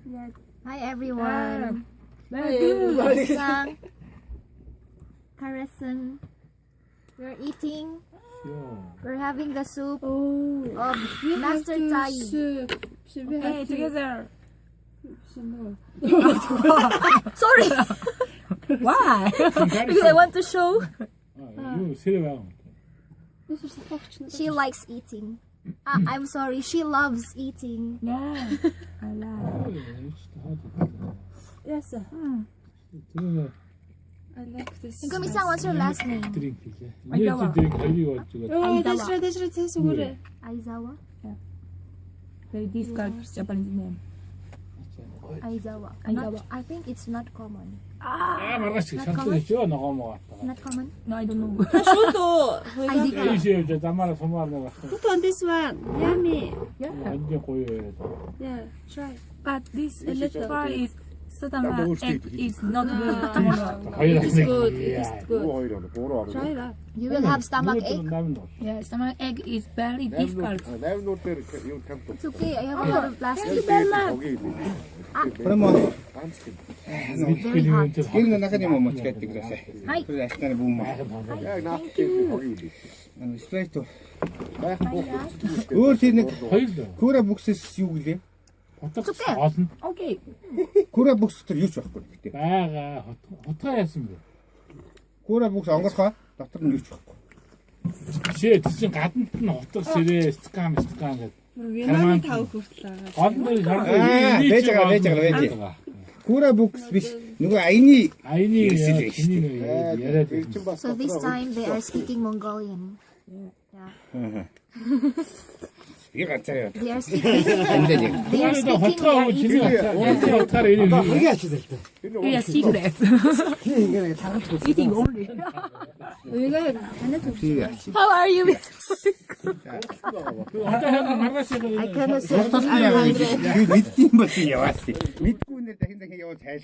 Hi everyone. Very good. Sang, Karasan. We're eating. We're having the soup of Master Thai. Okay, together. Sorry, Why? because I want to show. 이거 세례야. She likes eating. I'm sorry, she loves eating. Yeah, I like. Yes, 그러면 I like this. Gumi-san, what's your last name? 드링크 이제. 아이자와. 이제 드링크 가지고 지금. Oh, that's right. Sorry. Aizawa? Very difficult Japanese name. Aizawa. Aizawa. I think it's not common. 아, 말같이 상처했죠. 나가 먹었다. Not common? No, I don't know. Prosciutto. Aizika. 이제 저 담아라 소마를 봤어. Put on this one. Yummy. 완전 고요해. Yeah, try. But this A little. part is Sotama egg is not good tomorrow. It is good. It is good. Try that. You will have stomach ache? Yeah, stomach egg is very difficult. It's okay, I have a lot of plastic. 그러면 Very hot. ゲルの中にも持ち帰ってください。はいそれで明日の分も。スプライト. өөрөөр хоёул. кола боксээс юу гэлээ? Хотгосон. Олон Okay. Кола бокс дотор юу ч байхгүй гэдэг. байгаа. Хотгоо яасан бэ? Кола бокс онгоцгоо дотор нь юу ч байхгүй. Жишээ чинь гаднад нь хотгоо сэрээ скам гэдэг. Вьетнамын тав хүртэл байгаа. Онны байж байгаа. Кола бокс биш. Нөгөө аяны айны яриад So this time they are speaking Mongolian. Yeah. 이게 ганцаа. They are speaking. 안되지. They are speaking. We хотгоо are eating. хотгоор 이름. We are secret. Eating only. How are you? 말같이 I cannot say. 믿긴 것이 яв았지. 믿고 있는데 행동이 잘